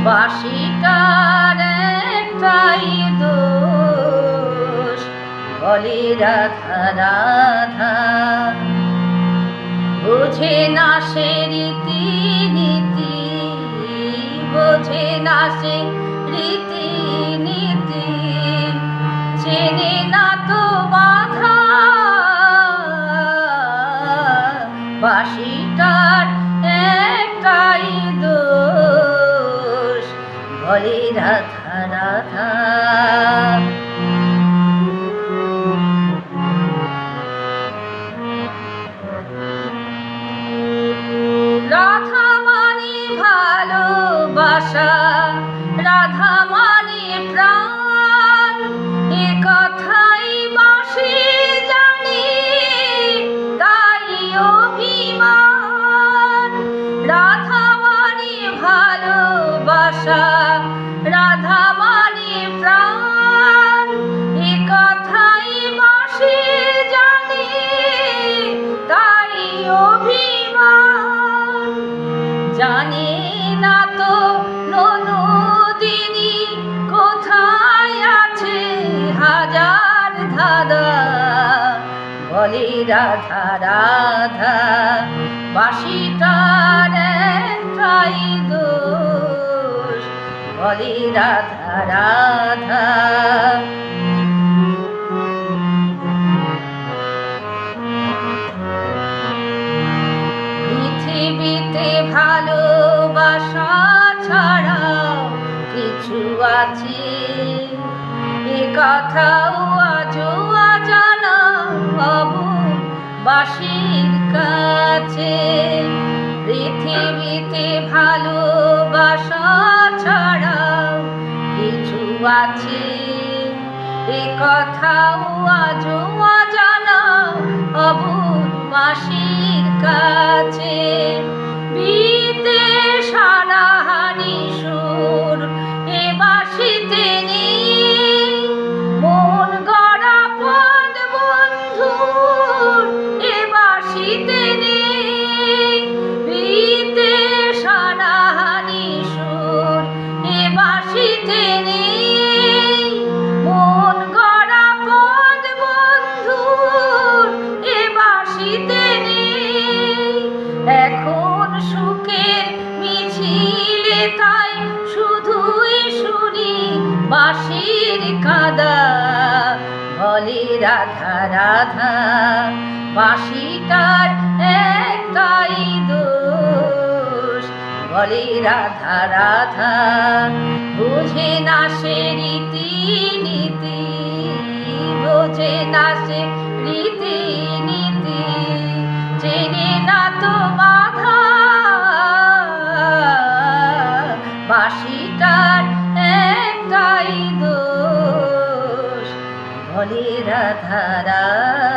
বাঁশিটার একটাই দোষ, বলে রাধা রাধা। বোঝে না সে রীতি নীতি, বোঝে না সে রীতি নীতি, চেনে না তো বাধা। বাঁশিটার একটাই দোষ, বলে রাধা রাধা। রাধা মানে ভালোবাসা, রাধা মানে প্রাণ, এ কথাই বাঁশি জানি, তাই অভিমান। রাধা মানে ভালোবাসা, রাধা মানে প্রাণ, এ কথাই বাঁশি জানি, তাই অভিমান। জানে না তো ননদিনী কোথায় আছে হাজার ধারা, বলে রাধা রাধা। বাঁশিটার একটাই দোষ, বলে রাধা রাধা। পৃথিবীতে ভালোবাসা ছাড়াও কিছু আছে, এ কথাও আজও অজানা অবুঝ বাঁশির কাছে। পৃথিবীতে ভালোবাসা ছাড়াও কিছু আছে, এ কথাও আজও অজানা অবুঝ বাঁশির কাছে। বিদেশ হানাহানি সুর এ বাঁশিতে নেই, মন গড়া পদ বন্ধুর এ বাঁশিতে নেই। বিদেশ হানাহানি সুর এ বাঁশিতে নেই, মন গড়া পদ বন্ধুর এ বাঁশিতে নেই। এখন সুখের মিছিলে তাই শুধুই শুনি বাঁশির কাঁদা, বলে রাধা রাধা। বাঁশিটার একটাই দোষ, বলে রাধা রাধা। বোঝে না সে রীতি নীতি, বোঝে না সে রীতি নীতি, চেনে না তো বাধা। বাঁশিটার একটাই দোষ, বলে রাধা রাধা।